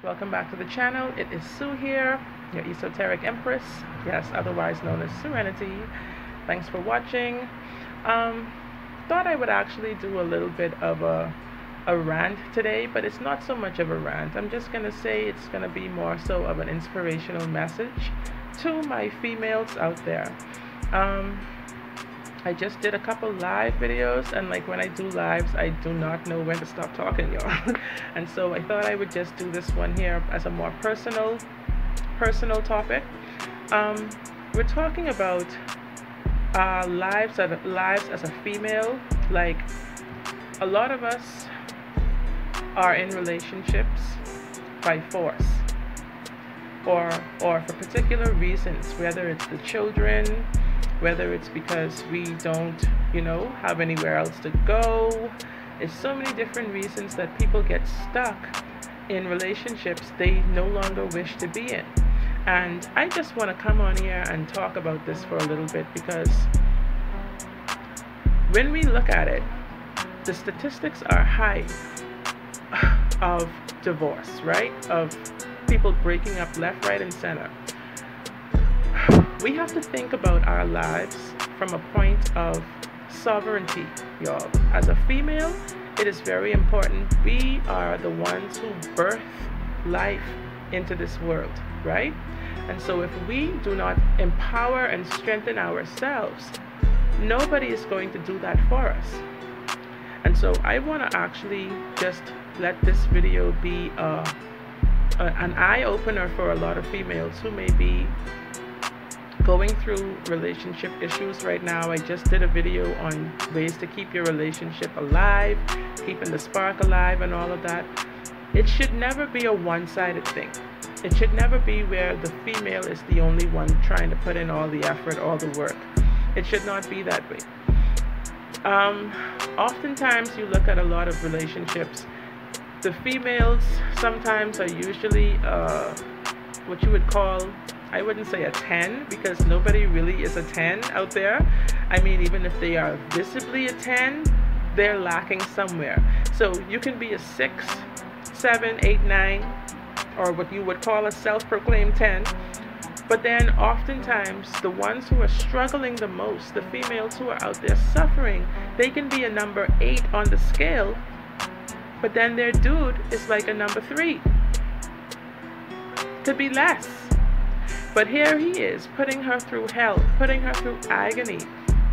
Welcome back to the channel. It is Sue here, your esoteric empress, yes, otherwise known as Serenity. Thanks for watching. Thought I would actually do a little bit of a rant today, but it's not so much of a rant. I'm just gonna say it's gonna be more so of an inspirational message to my females out there. I just did a couple live videos, and like when I do lives, I do not know when to stop talking, y'all. And so I thought I would just do this one here as a more personal topic. We're talking about lives as a female. Like, a lot of us are in relationships by force, or for particular reasons, whether it's the children, whether it's because we don't, have anywhere else to go. There's so many different reasons that people get stuck in relationships they no longer wish to be in. And I just want to come on here and talk about this for a little bit, because when we look at it, the statistics are high of divorce, right? Of people breaking up left, right, and center. We have to think about our lives from a point of sovereignty, y'all. As a female, it is very important. We are the ones who birth life into this world, right? And so if we do not empower and strengthen ourselves, nobody is going to do that for us. And so I want to actually just let this video be an eye-opener for a lot of females who may be going through relationship issues right now. I just did a video on ways to keep your relationship alive, keeping the spark alive and all of that. It should never be a one-sided thing. It should never be where the female is the only one trying to put in all the effort, all the work. It should not be that way. Oftentimes you look at a lot of relationships, the females sometimes are usually what you would call, I wouldn't say a 10, because nobody really is a 10 out there. I mean, even if they are visibly a 10, they're lacking somewhere. So you can be a 6, 7, 8, 9, or what you would call a self-proclaimed 10. But then oftentimes the ones who are struggling the most, the females who are out there suffering, they can be a number 8 on the scale, but then their dude is like a number 3. Could be less. But here he is, putting her through hell, putting her through agony,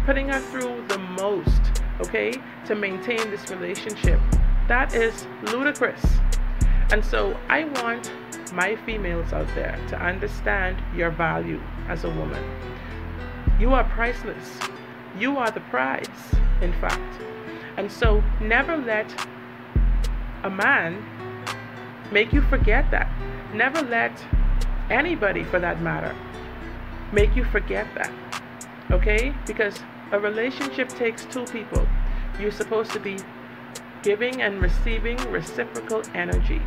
putting her through the most, okay, to maintain this relationship. That is ludicrous. And so I want my females out there to understand your value as a woman. You are priceless. You are the prize, in fact. And so never let a man make you forget that. Never let anybody, for that matter, make you forget that, okay? Because a relationship takes two people. You're supposed to be giving and receiving reciprocal energy.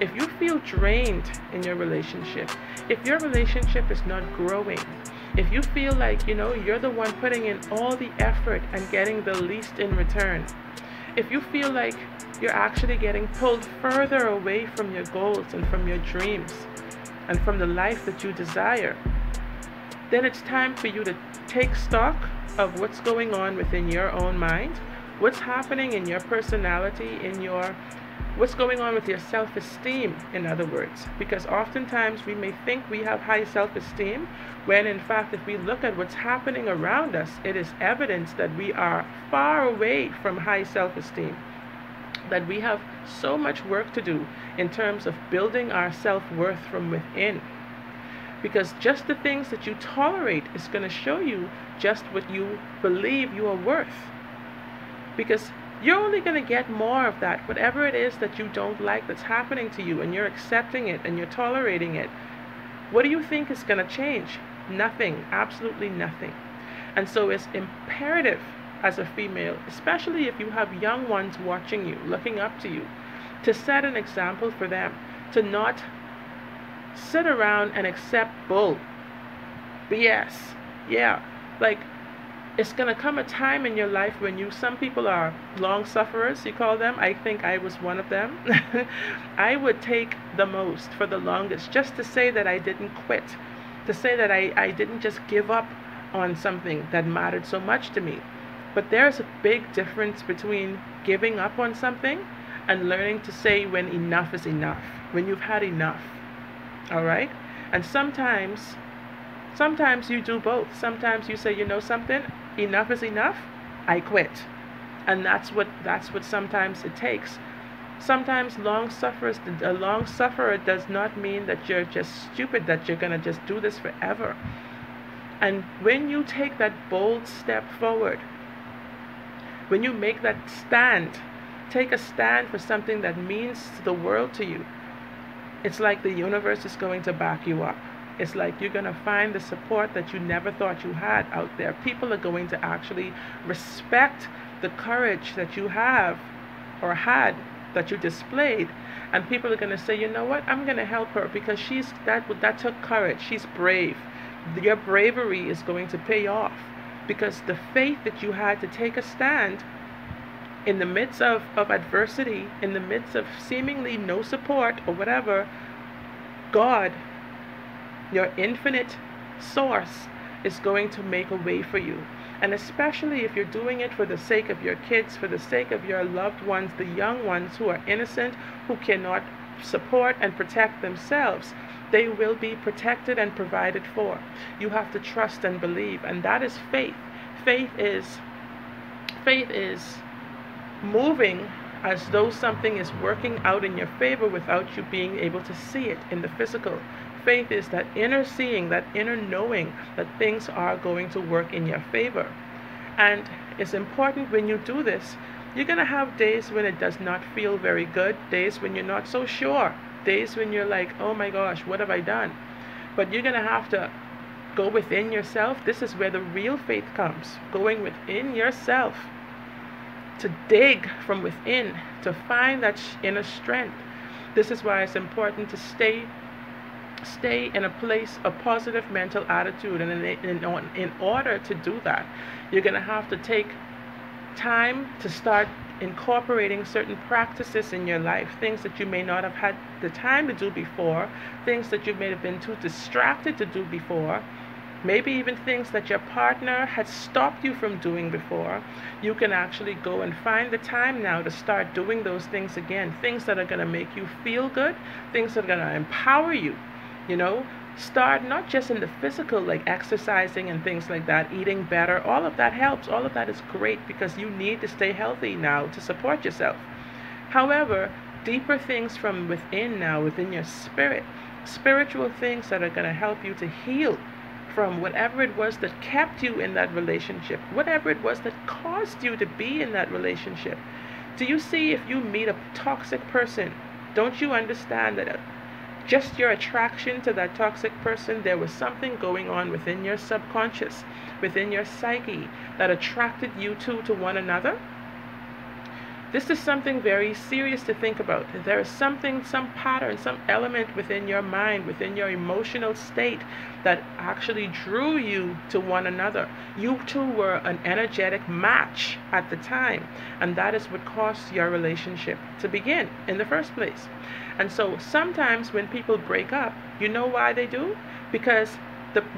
If you feel drained in your relationship, if your relationship is not growing, if you feel like, you're the one putting in all the effort and getting the least in return, if you feel like you're actually getting pulled further away from your goals and from your dreams and from the life that you desire, then it's time for you to take stock of what's going on within your own mind, what's happening in your personality, what's going on with your self-esteem, in other words. Because oftentimes we may think we have high self-esteem, when in fact, if we look at what's happening around us, it is evidence that we are far away from high self-esteem, that we have so much work to do in terms of building our self-worth from within. Because just the things that you tolerate is going to show you just what you believe you are worth. Because you're only going to get more of that, whatever it is that you don't like that's happening to you, and you're accepting it and you're tolerating it. What do you think is going to change? Nothing, absolutely nothing. And so it's imperative as a female, especially if you have young ones watching you, looking up to you, to set an example for them, to not sit around and accept bull, BS. Yeah, like, it's going to come a time in your life when some people are long sufferers, you call them. I think I was one of them. I would take the most for the longest just to say that I didn't quit, to say that I didn't just give up on something that mattered so much to me. But there's a big difference between giving up on something and learning to say when enough is enough, when you've had enough. All right? And sometimes you do both. Sometimes you say, you know something, enough is enough, I quit. And that's what sometimes it takes. Sometimes a long sufferer does not mean that you're just stupid, that you're gonna just do this forever. And when you take that bold step forward, when you make that stand, take a stand for something that means the world to you, it's like the universe is going to back you up. It's like you're going to find the support that you never thought you had out there. People are going to actually respect the courage that you have or had, that you displayed. And people are going to say, you know what, I'm going to help her because that took courage. She's brave. Your bravery is going to pay off because the faith that you had to take a stand in the midst of adversity, in the midst of seemingly no support or whatever, God, your infinite source, is going to make a way for you. And especially if you're doing it for the sake of your kids, for the sake of your loved ones, the young ones who are innocent, who cannot support and protect themselves, they will be protected and provided for. You have to trust and believe, and that is faith. Faith is moving as though something is working out in your favor without you being able to see it in the physical. Faith is that inner seeing, that inner knowing that things are going to work in your favor. And it's important when you do this, you're going to have days when it does not feel very good, days when you're not so sure, days when you're like, oh my gosh, what have I done? But you're going to have to go within yourself. This is where the real faith comes, going within yourself, to dig from within, to find that inner strength. This is why it's important to stay in a place of positive mental attitude. And in order to do that, you're going to have to take time to start incorporating certain practices in your life, things that you may not have had the time to do before, things that you may have been too distracted to do before, maybe even things that your partner had stopped you from doing before. You can actually go and find the time now to start doing those things again, things that are going to make you feel good, things that are going to empower you. You know, start not just in the physical, like exercising and things like that, eating better. All of that helps. All of that is great because you need to stay healthy now to support yourself. However, deeper things from within now, within your spirit, spiritual things that are going to help you to heal from whatever it was that kept you in that relationship, whatever it was that caused you to be in that relationship. Do you see, if you meet a toxic person, don't you understand that just your attraction to that toxic person, there was something going on within your subconscious, within your psyche, that attracted you two to one another? This is something very serious to think about. There is something, some pattern, some element within your mind, within your emotional state that actually drew you to one another. You two were an energetic match at the time, and that is what caused your relationship to begin in the first place. And so sometimes when people break up, you know why they do? Because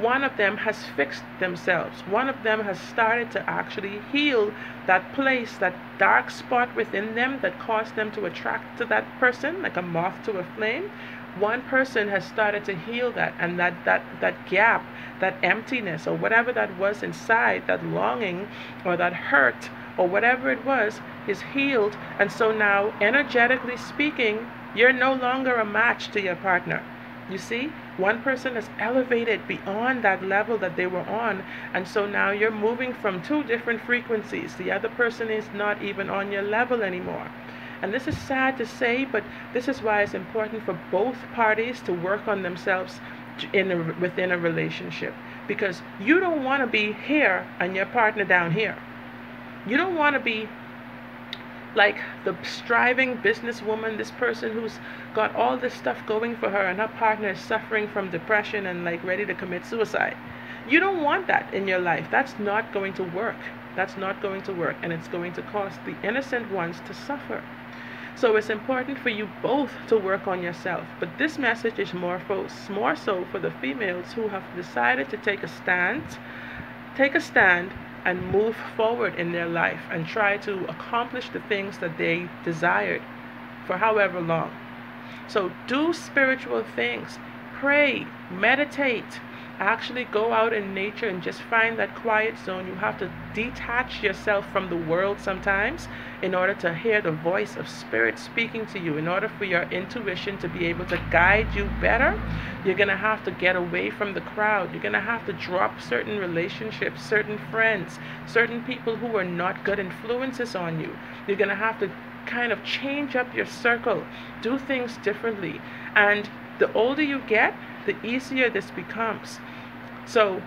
one of them has fixed themselves. One of them has started to actually heal that place, that dark spot within them that caused them to attract to that person like a moth to a flame. One person has started to heal that, and that gap, that emptiness, or whatever that was inside, that longing or that hurt or whatever it was, is healed. And so now, energetically speaking, you're no longer a match to your partner. You see, one person has elevated beyond that level that they were on, and so now you're moving from two different frequencies. The other person is not even on your level anymore. And this is sad to say, but this is why it's important for both parties to work on themselves within a relationship. Because you don't want to be here and your partner down here. You don't want to be like the striving businesswoman, this person who's got all this stuff going for her, and her partner is suffering from depression and like ready to commit suicide. You don't want that in your life. That's not going to work. That's not going to work, and it's going to cause the innocent ones to suffer. So it's important for you both to work on yourself. But this message is more so for the females who have decided to take a stand and move forward in their life and try to accomplish the things that they desired for however long. So do spiritual things, pray, meditate, actually go out in nature and just find that quiet zone. You have to detach yourself from the world sometimes in order to hear the voice of spirit speaking to you. In order for your intuition to be able to guide you better, you're going to have to get away from the crowd. You're going to have to drop certain relationships, certain friends, certain people who are not good influences on you. You're going to have to kind of change up your circle, do things differently. And the older you get, the easier this becomes. So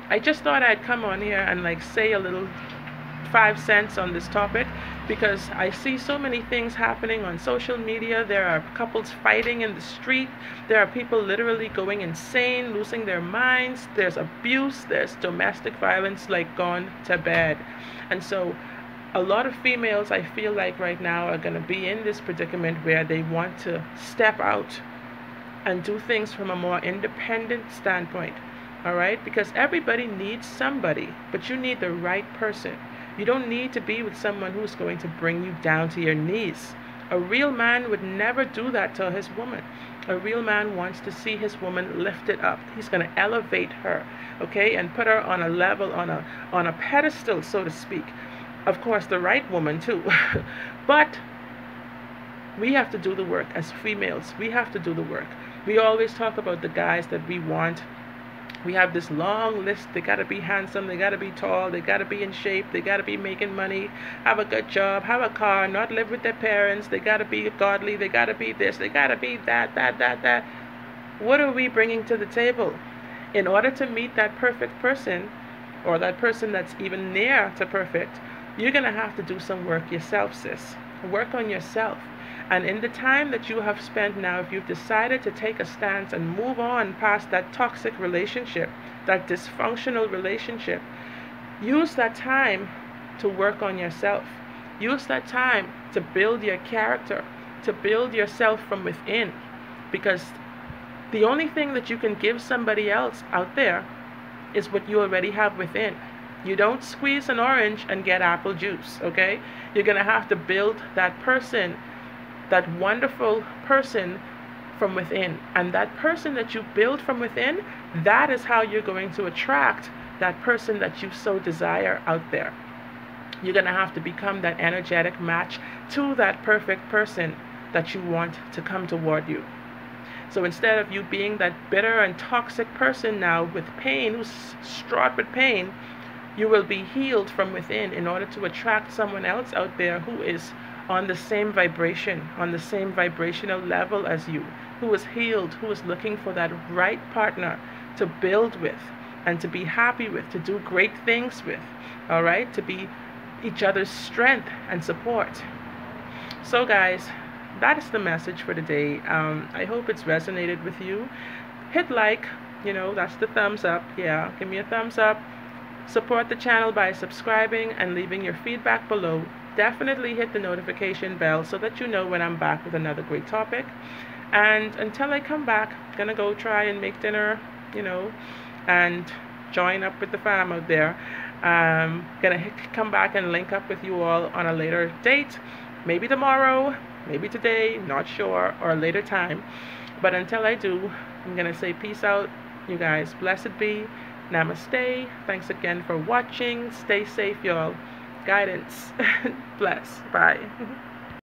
I just thought I'd come on here and like say a little 5 cents on this topic, because I see so many things happening on social media. There are couples fighting in the street. There are people literally going insane, losing their minds. There's abuse. There's domestic violence like gone to bed. And so a lot of females, I feel like right now, are going to be in this predicament where they want to step out and do things from a more independent standpoint. All right? Because everybody needs somebody, but you need the right person. You don't need to be with someone who's going to bring you down to your knees. A real man would never do that to his woman. A real man wants to see his woman lifted up. He's going to elevate her, okay, and put her on a level, on a pedestal, so to speak. Of course, the right woman too. But we have to do the work as females. We have to do the work. We always talk about the guys that we want. We have this long list. They got to be handsome, they got to be tall, they got to be in shape, they got to be making money, have a good job, have a car, not live with their parents, they got to be godly, they got to be this, they got to be that. What are we bringing to the table? In order to meet that perfect person, or that person that's even near to perfect, you're going to have to do some work yourself, sis. Work on yourself. And in the time that you have spent now, if you've decided to take a stance and move on past that toxic relationship, that dysfunctional relationship, use that time to work on yourself. Use that time to build your character, to build yourself from within. Because the only thing that you can give somebody else out there is what you already have within. You don't squeeze an orange and get apple juice, okay? You're going to have to build that person, that wonderful person from within. And that person that you build from within, that is how you're going to attract that person that you so desire out there. You're going to have to become that energetic match to that perfect person that you want to come toward you. So instead of you being that bitter and toxic person now with pain, who's distraught with pain, you will be healed from within in order to attract someone else out there who is on the same vibration, on the same vibrational level as you, who is healed, who is looking for that right partner to build with and to be happy with, to do great things with, all right? To be each other's strength and support. So guys, that is the message for today. I hope it's resonated with you. Hit like, that's the thumbs up. Yeah, give me a thumbs up. Support the channel by subscribing and leaving your feedback below. Definitely hit the notification bell so that you know when I'm back with another great topic. And until I come back, I'm gonna go try and make dinner, and join up with the fam out there. Gonna come back and link up with you all on a later date. Maybe tomorrow, maybe today, not sure, or a later time. But until I do, I'm gonna say peace out, you guys. Blessed be. Namaste. Thanks again for watching. Stay safe, y'all. Guidance. Bless. Bye.